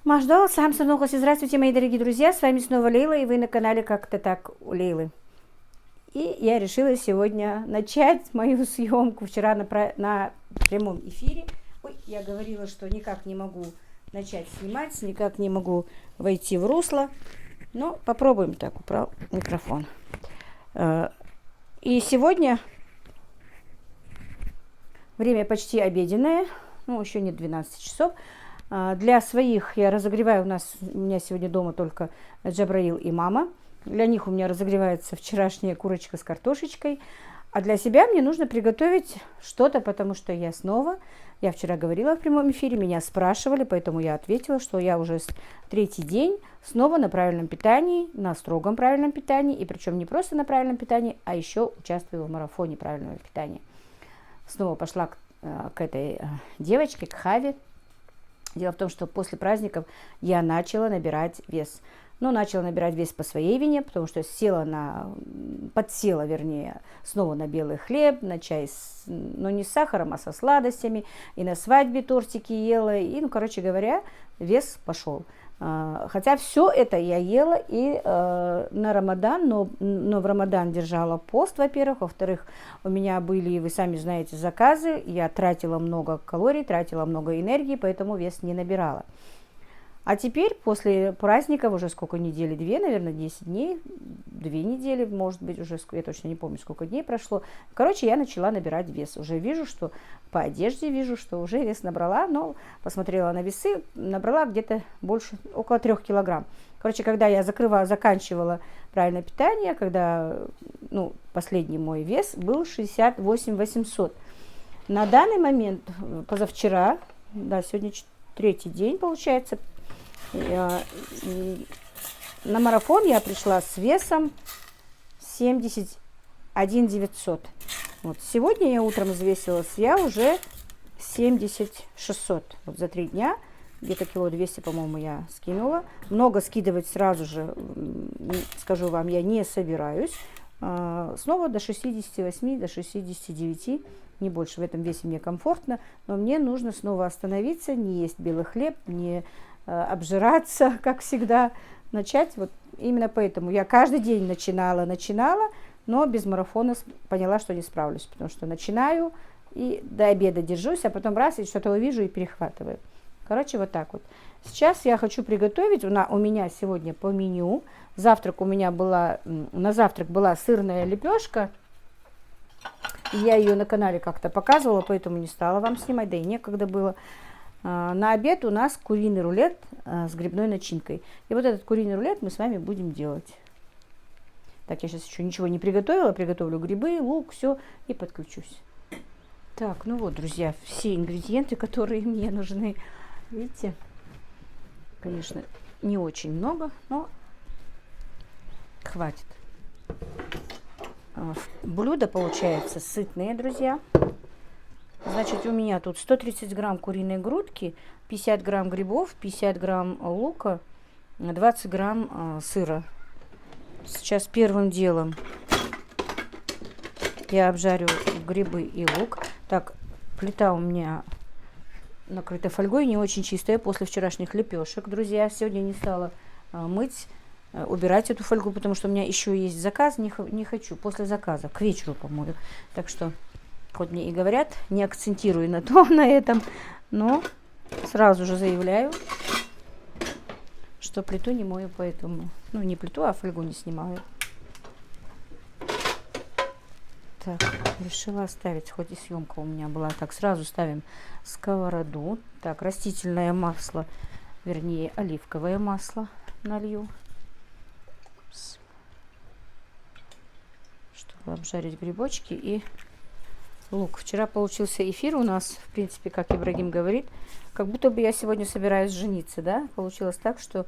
Маждал, сам снова здравствуйте, мои дорогие друзья, с вами снова Лейла, и вы на канале Как-то так у Лейлы. И я решила сегодня начать мою съемку вчера на прямом эфире. Ой, я говорила, что никак не могу начать снимать, никак не могу войти в русло, но попробуем так, убрал микрофон. И сегодня время почти обеденное, ну еще нет 12 часов. Для своих я разогреваю, у меня сегодня дома только Джабраил и мама. Для них у меня разогревается вчерашняя курочка с картошечкой. А для себя мне нужно приготовить что-то, потому что я вчера говорила в прямом эфире, меня спрашивали, поэтому я ответила, что я уже третий день снова на правильном питании, на строгом правильном питании. И причем не просто на правильном питании, а еще участвую в марафоне правильного питания. Снова пошла к этой девочке, к Хаве. Дело в том, что после праздников я начала набирать вес. Но начала набирать вес по своей вине, потому что подсела снова на белый хлеб, на чай, но не с сахаром, а со сладостями. И на свадьбе тортики ела. И, короче говоря, вес пошел. Хотя все это я ела и на Рамадан, но в Рамадан держала пост, во-первых. Во-вторых, у меня были, вы сами знаете, заказы. Я тратила много калорий, тратила много энергии, поэтому вес не набирала. А теперь, после праздников, уже сколько недели, 2, наверное, 10 дней, 2 недели, может быть, уже, я точно не помню, сколько дней прошло. Короче, я начала набирать вес. Уже вижу, что по одежде вижу, что уже вес набрала, но посмотрела на весы, набрала где-то больше, около 3 килограмм. Короче, когда я заканчивала правильное питание, последний мой вес был 68 800. На данный момент, позавчера, сегодня 3-й день, получается, на марафон я пришла с весом 71 900. Вот. Сегодня я утром взвесилась, я уже 70 600. Вот за 3 дня где-то кило 200, по-моему, я скинула. Много скидывать сразу же, скажу вам, я не собираюсь. Снова до 68, до 69, не больше. В этом весе мне комфортно, но мне нужно снова остановиться, не есть белый хлеб, не обжираться, как всегда, начать. Вот именно поэтому я каждый день начинала, но без марафона поняла, что не справлюсь, потому что начинаю и до обеда держусь, а потом раз и что-то увижу и перехватываю. Короче, вот так вот. Сейчас я хочу приготовить, у меня сегодня по меню, на завтрак была сырная лепешка, я ее на канале как-то показывала, поэтому не стала вам снимать, да и некогда было. На обед у нас куриный рулет с грибной начинкой. И вот этот куриный рулет мы с вами будем делать. Так, я сейчас еще ничего не приготовила. Приготовлю грибы, лук, все и подключусь. Так, ну вот, друзья, все ингредиенты, которые мне нужны. Видите, конечно, не очень много, но хватит. Блюдо получается сытное, друзья. Значит, у меня тут 130 грамм куриной грудки, 50 грамм грибов, 50 грамм лука, 20 грамм сыра. Сейчас первым делом я обжарю грибы и лук. Так, плита у меня накрыта фольгой, не очень чистая после вчерашних лепешек, друзья. Сегодня не стала мыть, убирать эту фольгу, потому что у меня еще есть заказ, не хочу, после заказа, к вечеру помою. Так что... Хоть мне и говорят, не акцентируй на этом, но сразу же заявляю, что плиту не мою, поэтому, не плиту, а фольгу не снимаю. Так, решила оставить, хоть и съемка у меня была. Так, сразу ставим сковороду. Так, растительное масло, вернее, оливковое масло налью, чтобы обжарить грибочки и лук. Вчера получился эфир у нас, в принципе, как Ибрагим говорит, как будто бы я сегодня собираюсь жениться, да? Получилось так, что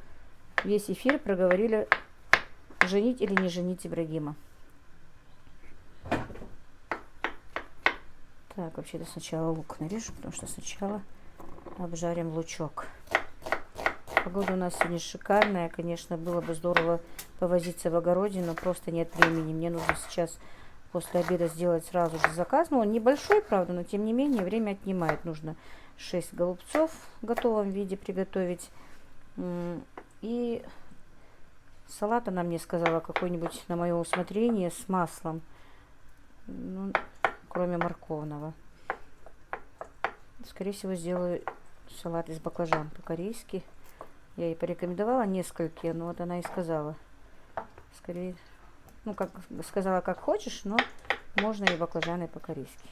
весь эфир проговорили, женить или не женить Ибрагима. Так, вообще-то сначала лук нарежу, потому что сначала обжарим лучок. Погода у нас сегодня шикарная, конечно, было бы здорово повозиться в огороде, но просто нет времени. Мне нужно сейчас после обеда сделать сразу же заказ. Он небольшой, правда, но тем не менее время отнимает. Нужно 6 голубцов в готовом виде приготовить. И салат она мне сказала какой-нибудь на мое усмотрение с маслом, ну, кроме морковного. Скорее всего, сделаю салат из баклажан по-корейски. Я ей порекомендовала несколько, но вот она и сказала. Скорее, ну, как сказала, как хочешь, но можно и баклажаны по-корейски.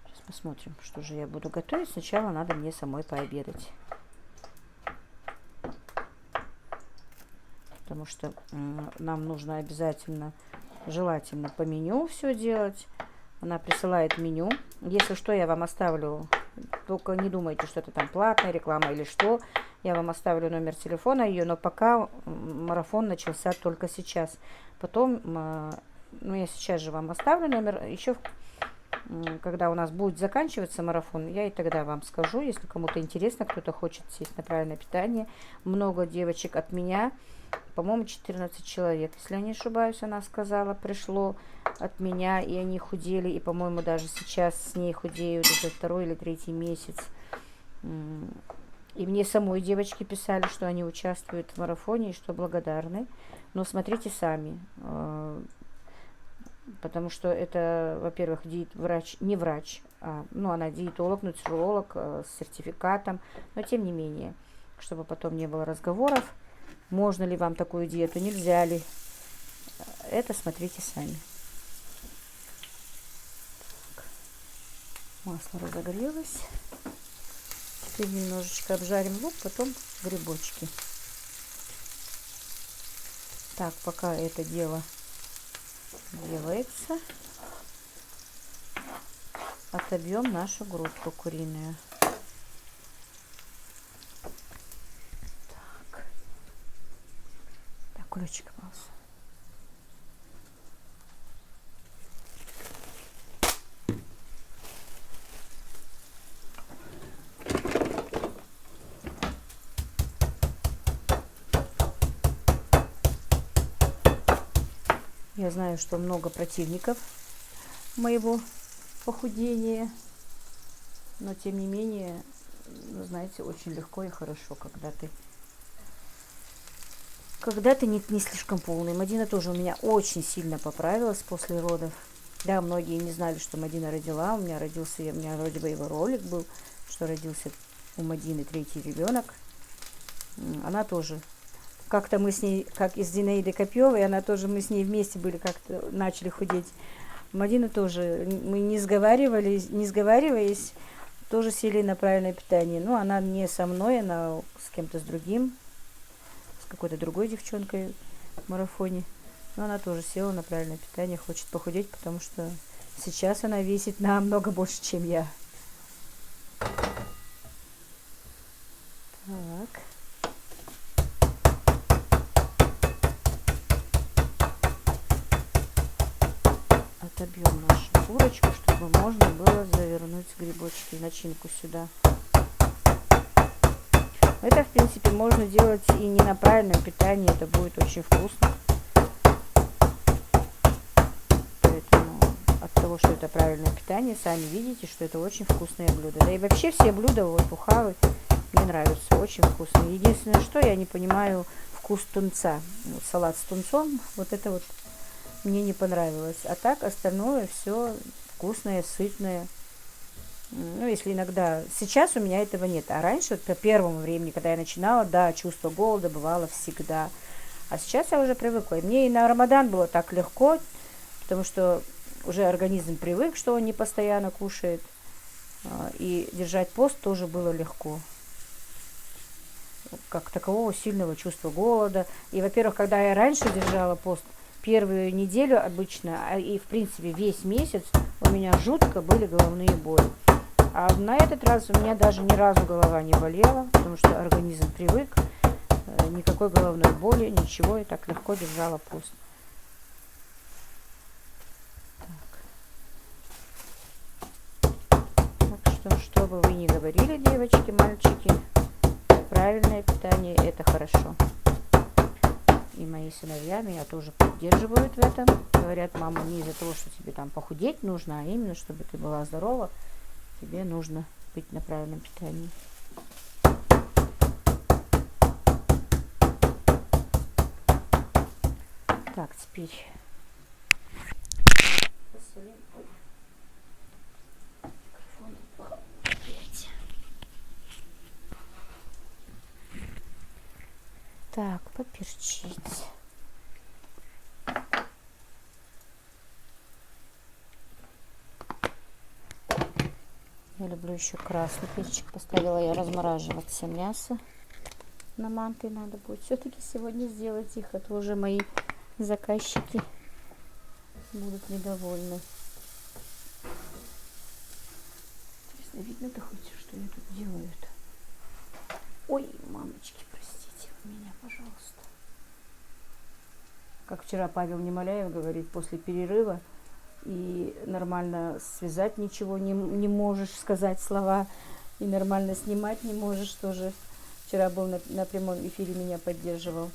Сейчас посмотрим, что же я буду готовить. Сначала надо мне самой пообедать. Потому что нам нужно обязательно, желательно по меню все делать. Она присылает меню. Если что, я вам оставлю, только не думайте, что это там платная реклама или что. Я вам оставлю номер телефона ее, но пока марафон начался только сейчас. Потом, ну я сейчас же вам оставлю номер, еще когда у нас будет заканчиваться марафон, я и тогда вам скажу, если кому-то интересно, кто-то хочет сесть на правильное питание. Много девочек от меня, по-моему, 14 человек, если я не ошибаюсь, она сказала, пришло от меня, и они худели, и, по-моему, даже сейчас с ней худеют уже 2-й или 3-й месяц. И мне самой девочки писали, что они участвуют в марафоне и что благодарны. Но смотрите сами, потому что это, во-первых, врач, не врач, ну, она диетолог, нутриолог с сертификатом, но тем не менее, чтобы потом не было разговоров, можно ли вам такую диету, нельзя ли, это смотрите сами. Так. Масло разогрелось. Теперь немножечко обжарим лук, потом грибочки. Так, пока это дело делается, отобьем нашу грудку куриную. Так, ключик попался. Я знаю, что много противников моего похудения, но тем не менее, знаете, очень легко и хорошо, когда ты не слишком полный. Мадина тоже у меня очень сильно поправилась после родов. Да, многие не знали, что Мадина родила. У меня вроде бы его ролик был, что родился у Мадины 3-й ребенок. Она тоже. Как-то мы с ней, как и с Зинаидой Копьевой, мы с ней вместе были, как-то начали худеть. Мадина тоже, мы не сговариваясь, тоже сели на правильное питание. Но она не со мной, она с кем-то с другим, с какой-то другой девчонкой в марафоне. Но она тоже села на правильное питание, хочет похудеть, потому что сейчас она весит намного больше, чем я. Так. Отобьем нашу курочку, чтобы можно было завернуть грибочки, начинку сюда. Это, в принципе, можно делать и не на правильном питании, это будет очень вкусно. Поэтому от того, что это правильное питание, сами видите, что это очень вкусное блюдо. Да и вообще все блюда вот у Хавы мне нравятся, очень вкусные. Единственное, что я не понимаю, вкус тунца. Вот салат с тунцом, вот это вот мне не понравилось. А так остальное все вкусное, сытное. Ну, если иногда... Сейчас у меня этого нет. А раньше, по первому времени, когда я начинала, да, чувство голода бывало всегда. А сейчас я уже привыкла. И мне и на Рамадан было так легко, потому что уже организм привык, что он не постоянно кушает. И держать пост тоже было легко. Как такового сильного чувства голода. И, во-первых, когда я раньше держала пост, первую неделю обычно, и в принципе весь месяц у меня жутко были головные боли. А на этот раз у меня даже ни разу голова не болела, потому что организм привык, никакой головной боли, ничего, и так легко держала пост. Так что, что бы вы ни говорили, девочки, мальчики, правильное питание – это хорошо. И мои сыновья меня тоже поддерживают в этом. Говорят, мама, не из-за того, что тебе там похудеть нужно, а именно, чтобы ты была здорова, тебе нужно быть на правильном питании. Так, теперь посолим. Ой. Микрофон упал опять. Так, поперчить. Я люблю еще красный перчик. Поставила я размораживаться мясо. На манты надо будет все-таки сегодня сделать их, а то уже мои заказчики будут недовольны. Интересно, видно-то хоть, что я тут делаю -то? Ой, мамочки, простите меня, пожалуйста. Как вчера Павел Немоляев говорит, после перерыва и нормально связать ничего не можешь, сказать слова, и нормально снимать не можешь, тоже вчера был на прямом эфире, меня поддерживал.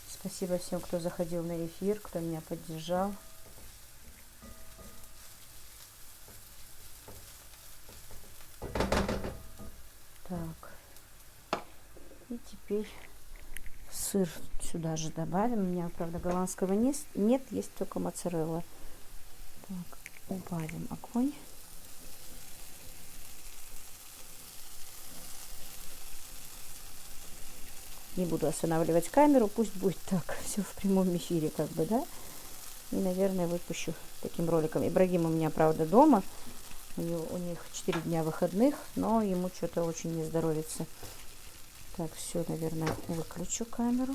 Спасибо всем, кто заходил на эфир, кто меня поддержал. Так. И теперь сыр сюда же добавим. У меня, правда, голландского нет, есть только моцарелла. Так, убавим огонь. Не буду останавливать камеру, пусть будет так, все в прямом эфире, как бы, да. И, наверное, выпущу таким роликом. Ибрагим у меня, правда, дома. У них 4 дня выходных, но ему что-то очень не здоровится. Так, все, наверное, выключу камеру.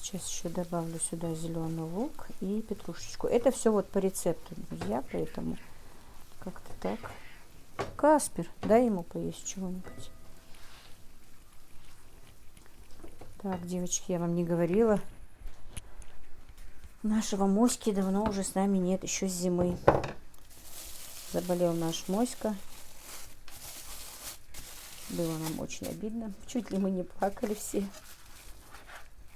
Сейчас еще добавлю сюда зеленый лук и петрушечку. Это все вот по рецепту, друзья, поэтому как-то так. Каспер, дай ему поесть чего-нибудь. Так, девочки, я вам не говорила. Нашего Моськи давно уже с нами нет, еще с зимы. Заболел наш Моська. Было нам очень обидно. Чуть ли мы не плакали все.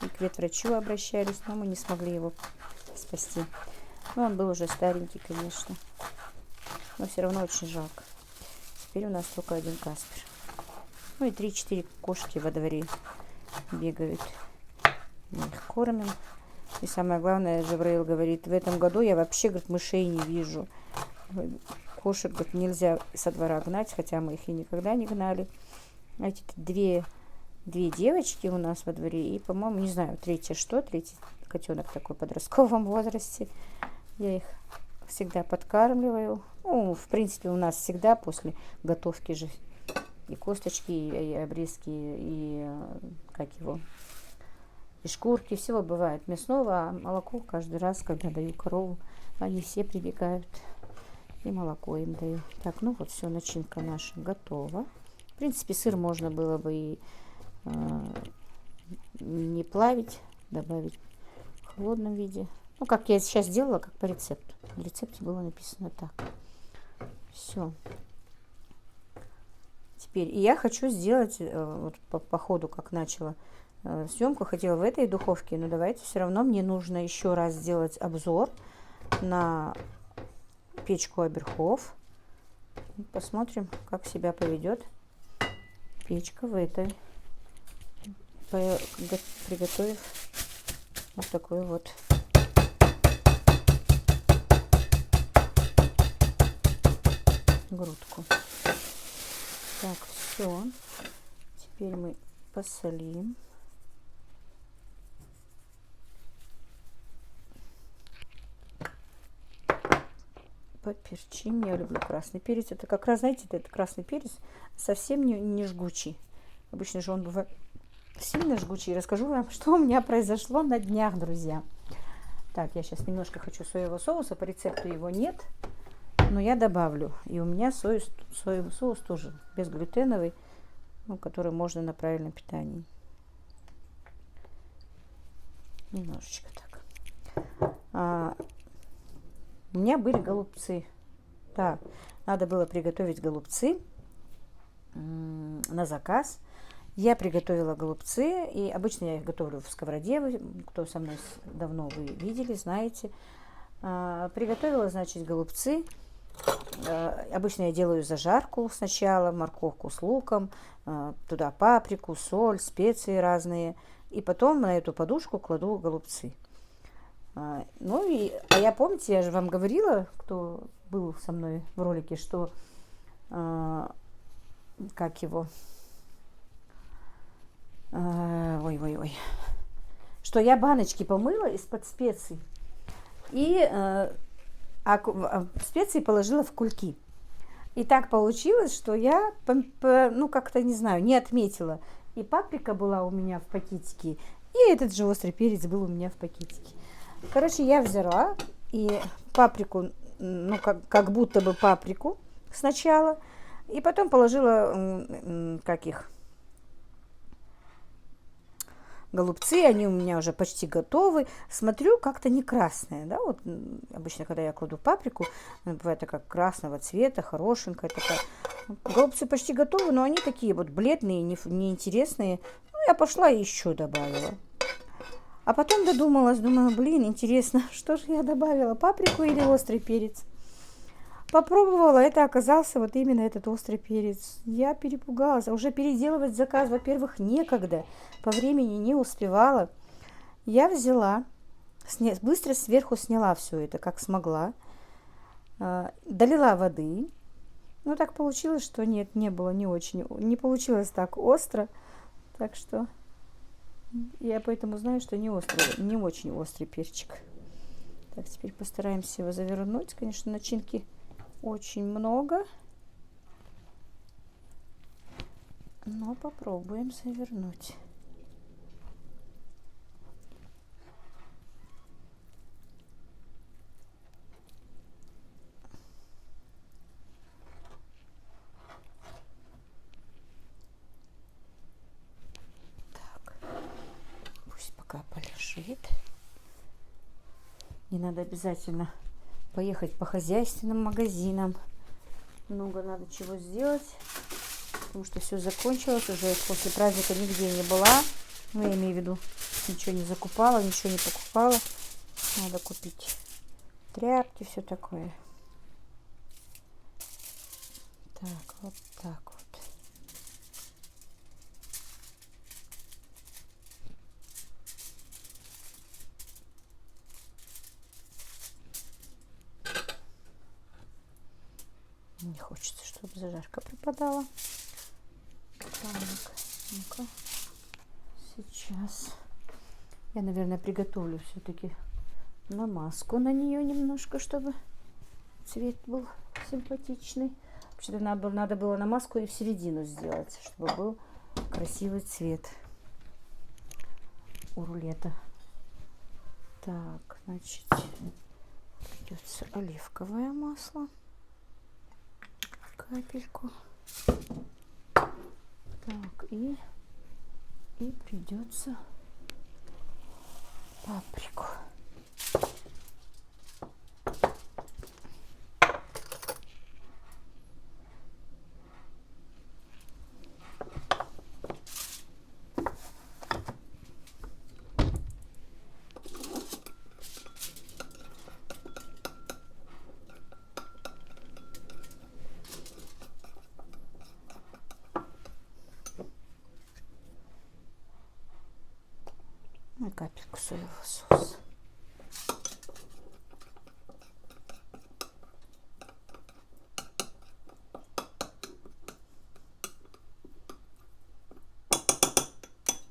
И к ветврачу обращались, но мы не смогли его спасти. Но он был уже старенький, конечно. Но все равно очень жалко. Теперь у нас только один Каспер. Ну и 3-4 кошки во дворе бегают. Мы их кормим. И самое главное, Джабраил говорит, в этом году я вообще, говорит, мышей не вижу. Кошек, говорит, нельзя со двора гнать, хотя мы их и никогда не гнали. Эти две девочки у нас во дворе, и, по-моему, не знаю, третий котенок такой в подростковом возрасте. Я их всегда подкармливаю. Ну, в принципе, у нас всегда после готовки же и косточки, и обрезки, и и шкурки, всего бывает мясного, а молоко каждый раз, когда даю корову, они все прибегают, и молоко им даю. Так, ну вот все, начинка наша готова. В принципе, сыр можно было бы и не плавить, добавить в холодном виде. Ну, как я сейчас делала, как по рецепту. В рецепте было написано так. Все. Теперь, и я хочу сделать, вот по ходу, как начала съемку, хотела в этой духовке, но давайте все равно мне нужно еще раз сделать обзор на печку Оберхоф. Посмотрим, как себя поведет печка в этой, приготовив вот такую вот грудку. Так, все. Теперь мы посолим. Поперчим. Я люблю красный перец. Это как раз, знаете, это красный перец совсем не жгучий. Обычно же он бывает сильно жгучий. Расскажу вам, что у меня произошло на днях, друзья. Так, я сейчас немножко хочу соевого соуса. По рецепту его нет, но я добавлю. И у меня соевый соус тоже безглютеновый, ну, который можно на правильном питании. Немножечко так. У меня были голубцы. Да, надо было приготовить голубцы на заказ. Я приготовила голубцы, и обычно я их готовлю в сковороде. Кто со мной давно, вы видели, знаете. Приготовила, значит, голубцы. Обычно я делаю зажарку сначала, морковку с луком, туда паприку, соль, специи разные. И потом на эту подушку кладу голубцы. Ну и, я помните, я же вам говорила, кто был со мной в ролике, что как его, ой, что я баночки помыла из-под специй и специи положила в кульки. И так получилось, что я, ну как-то не знаю, не отметила. И паприка была у меня в пакетике, и этот же острый перец был у меня в пакетике. Короче, я взяла и паприку, ну как будто бы паприку сначала, и потом положила, голубцы, они у меня уже почти готовы. Смотрю, как-то не красные, да, вот обычно, когда я кладу паприку, она бывает такая красного цвета, хорошенькая такая. Голубцы почти готовы, но они такие вот бледные, неинтересные. Ну, я пошла и еще добавила. А потом додумалась, думаю, блин, интересно, что же я добавила, паприку или острый перец? Попробовала, это оказался вот именно этот острый перец. Я перепугалась, уже переделывать заказ, во-первых, некогда, по времени не успевала. Я взяла, быстро сверху сняла все это, как смогла, долила воды. Но так получилось, что нет, не было не очень, не получилось так остро, так что я поэтому знаю, что не острый, не очень острый перчик. Так, теперь постараемся его завернуть. Конечно, начинки очень много, но попробуем завернуть. Так, пусть пока полежит. Не надо обязательно поехать по хозяйственным магазинам. Много надо чего сделать, потому что все закончилось. Уже после праздника нигде не была. Ну, я имею в виду, ничего не закупала, ничего не покупала. Надо купить тряпки, все такое. Так, вот так вот. Не хочется, чтобы зажарка пропадала. Так, ну-ка. Сейчас я, наверное, приготовлю все-таки намазку на нее немножко, чтобы цвет был симпатичный. Вообще-то надо было намазку и в середину сделать, чтобы был красивый цвет у рулета. Так, значит, придется оливковое масло. Капельку. Так, и придется паприку. И капельку соевого соуса.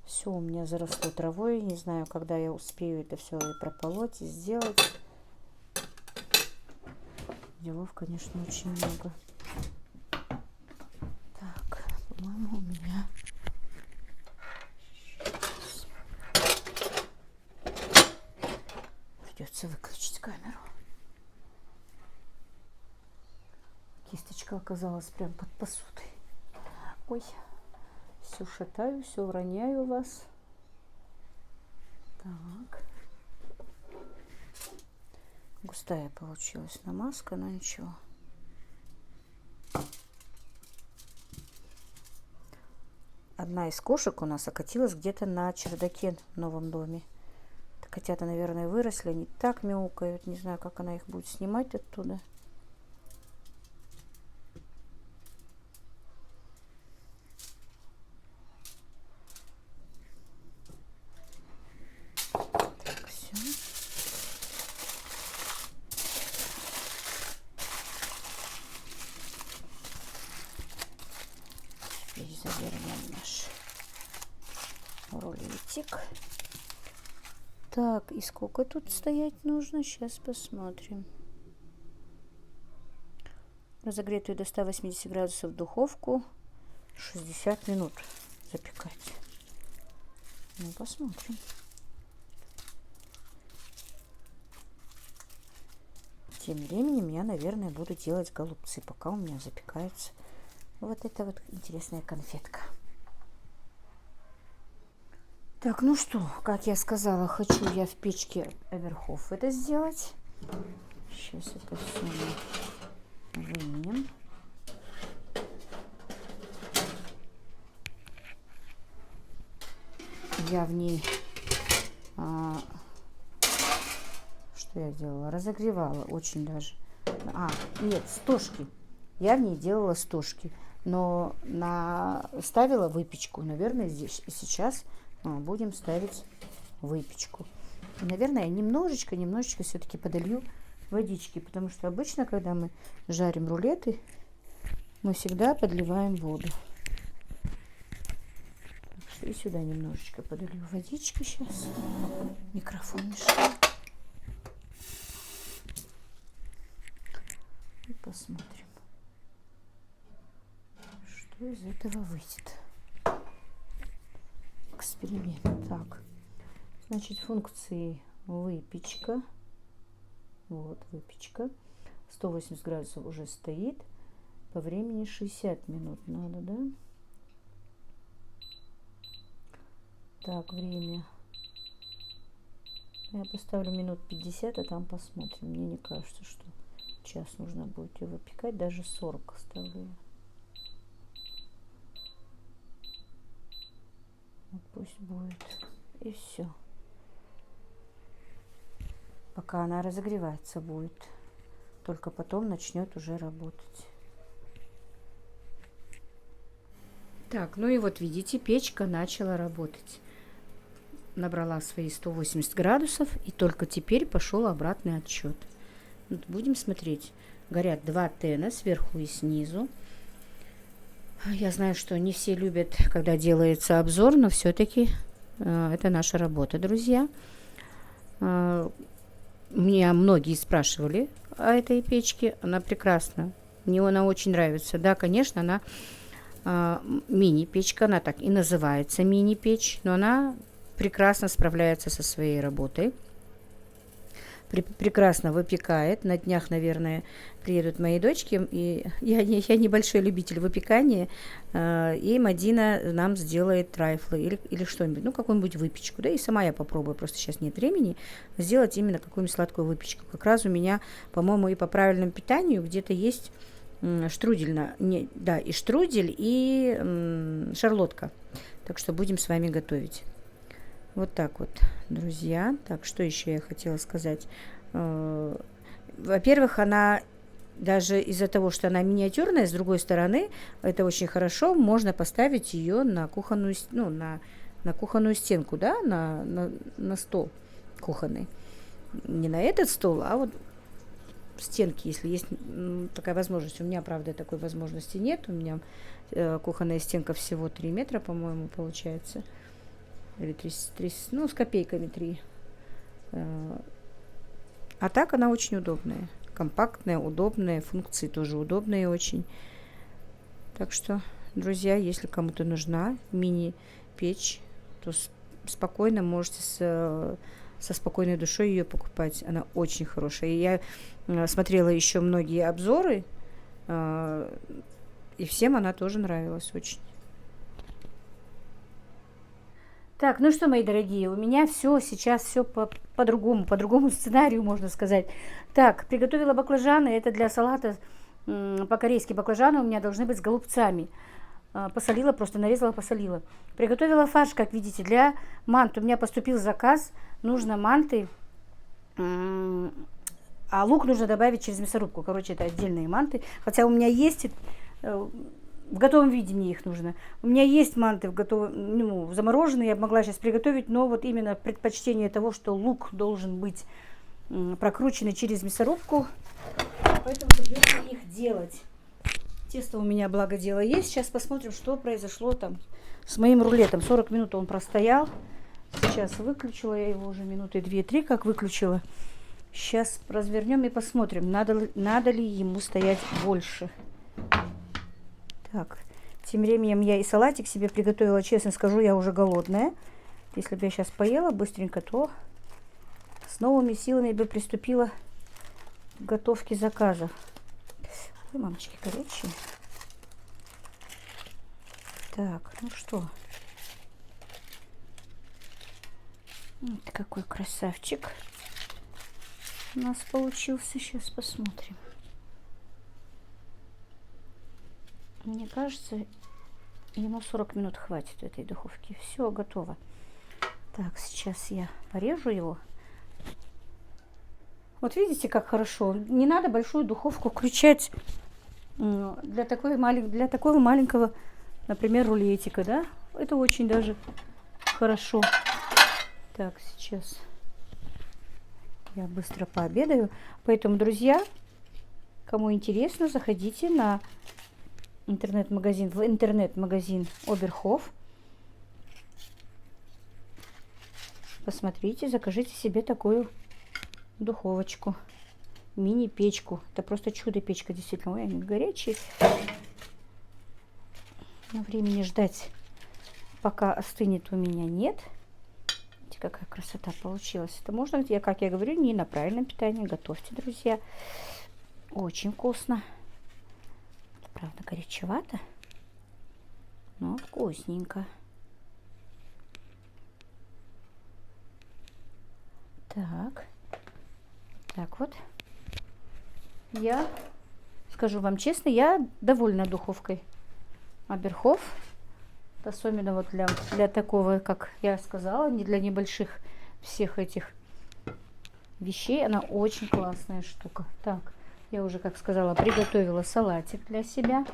Все у меня заросло травой. Не знаю, когда я успею это все и прополоть, и сделать. Делов, конечно, очень много. Так, по-моему, у меня... Придется выключить камеру. Кисточка оказалась прям под посудой. Ой, все шатаю, все роняю вас. Так. Густая получилась намазка, но ничего. Одна из кошек у нас окатилась где-то на чердаке в новом доме. Котята, наверное, выросли, они так мяукают. Не знаю, как она их будет снимать оттуда. И завернем наш рулетик. Так, и сколько тут стоять нужно? Сейчас посмотрим. Разогретую до 180 градусов в духовку 60 минут запекать. Ну, посмотрим. Тем временем я, наверное, буду делать голубцы, пока у меня запекается вот эта вот интересная конфетка. Так, ну что, как я сказала, хочу я в печке Эверхоф это сделать. Сейчас это все мы выменим. Я в ней, что я делала? Разогревала очень даже. Нет, стошки. Я в ней делала стошки, но ставила выпечку. Наверное, здесь сейчас будем ставить выпечку. И, наверное, немножечко все-таки подолью водички, потому что обычно, когда мы жарим рулеты, мы всегда подливаем воду. Так что и сюда немножечко подолью водички сейчас. Микрофон мешает. И посмотрим, что из этого выйдет. Эксперимент. Так, значит, функции выпечка. Вот выпечка. 180 градусов уже стоит. По времени 60 минут надо, да? Так, время. Я поставлю минут 50, а там посмотрим. Мне не кажется, что час нужно будет ее выпекать. Даже 40 оставлю. Вот пусть будет. И все. Пока она разогревается будет. Только потом начнет уже работать. Так, ну и вот видите, печка начала работать. Набрала свои 180 градусов. И только теперь пошел обратный отсчет. Вот будем смотреть. Горят два тена сверху и снизу. Я знаю, что не все любят, когда делается обзор, но все-таки это наша работа, друзья. Меня многие спрашивали о этой печке. Она прекрасна. Мне она очень нравится. Да, конечно, она мини-печка. Она так и называется мини-печь. Но она прекрасно справляется со своей работой. Прекрасно выпекает. На днях, наверное, приедут мои дочки. И я небольшой любитель выпекания. И Мадина нам сделает трайфлы или что-нибудь. Ну, какую-нибудь выпечку. Да, и сама я попробую. Просто сейчас нет времени сделать именно какую-нибудь сладкую выпечку. Как раз у меня, по-моему, и по правильному питанию где-то есть штрудель. Да, и штрудель, и шарлотка. Так что будем с вами готовить. Вот так вот, друзья. Так, что еще я хотела сказать? Во-первых, она даже из-за того, что она миниатюрная, с другой стороны, это очень хорошо, можно поставить ее на кухонную, на кухонную стенку, да, на стол кухонный. Не на этот стол, а вот в стенке, если есть такая возможность. У меня, правда, такой возможности нет. У меня кухонная стенка всего 3 метра, по-моему, получается. Или 3, ну, с копейками 3. А так она очень удобная. Компактная, удобная. Функции тоже удобные очень. Так что, друзья, если кому-то нужна мини-печь, то спокойно можете со спокойной душой ее покупать. Она очень хорошая. И я смотрела еще многие обзоры, и всем она тоже нравилась очень. Так, ну что, мои дорогие, у меня сейчас все по другому сценарию, можно сказать. Так, приготовила баклажаны, это для салата, по-корейски баклажаны у меня должны быть с голубцами. Посолила, просто нарезала, посолила. Приготовила фарш, как видите, для манты. У меня поступил заказ, нужно манты, а лук нужно добавить через мясорубку. Короче, это отдельные манты. Хотя у меня есть... В готовом виде мне их нужно. У меня есть манты замороженные, я могла сейчас приготовить, но вот именно предпочтение того, что лук должен быть прокрученный через мясорубку, поэтому придется их делать. Тесто у меня, благо дело, есть. Сейчас посмотрим, что произошло там с моим рулетом. 40 минут он простоял. Сейчас выключила я его уже минуты 2-3, как выключила. Сейчас развернем и посмотрим, надо ли ему стоять больше. Так, тем временем я и салатик себе приготовила. Честно скажу, я уже голодная. Если бы я сейчас поела быстренько, то с новыми силами бы приступила к готовке заказов. Ой, мамочки, горячие. Так, ну что. Вот какой красавчик у нас получился. Сейчас посмотрим. Мне кажется, ему 40 минут хватит в этой духовке. Все готово. Так, сейчас я порежу его. Вот видите, как хорошо. Не надо большую духовку включать для такого маленького, например, рулетика, да? Это очень даже хорошо. Так, сейчас я быстро пообедаю. Поэтому, друзья, кому интересно, заходите на в интернет-магазин Оберхоф. Посмотрите, закажите себе такую духовочку, мини-печку. Это просто чудо-печка, действительно. Ой, они горячие. Но времени ждать, пока остынет, у меня нет. Видите, какая красота получилась. Это можно, как я говорю, не на правильном питании. Готовьте, друзья. Очень вкусно. Правда, горячевато, но вкусненько. Так. Так вот. Я скажу вам честно, я довольна духовкой Оберхоф. Особенно вот для такого, как я сказала, не для небольших всех этих вещей. Она очень классная штука. Так. Я уже, как сказала, приготовила салатик для себя.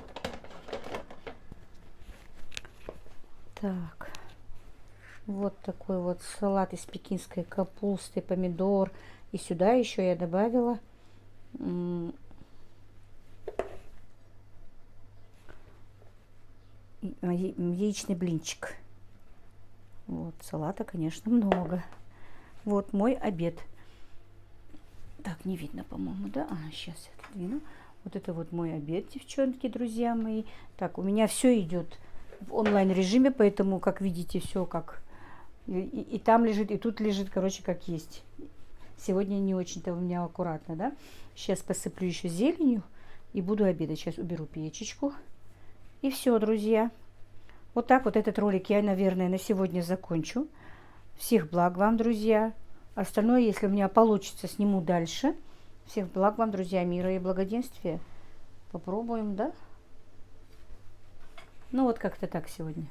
Так. Вот такой вот салат из пекинской капусты, помидор. И сюда еще я добавила яичный блинчик. Вот, салата, конечно, много. Вот мой обед. Так, не видно, по-моему, да? Сейчас я отодвину. Вот это вот мой обед, девчонки, друзья мои. Так, у меня все идет в онлайн-режиме, поэтому, как видите, все как и там лежит, и тут лежит, короче, как есть. Сегодня не очень-то у меня аккуратно, да? Сейчас посыплю еще зеленью и буду обедать. Сейчас уберу печечку. И все, друзья. Вот так вот этот ролик я, наверное, на сегодня закончу. Всех благ вам, друзья. Остальное, если у меня получится, сниму дальше. Всех благ вам, друзья, мира и благоденствия. Попробуем, да? Ну вот как-то так сегодня.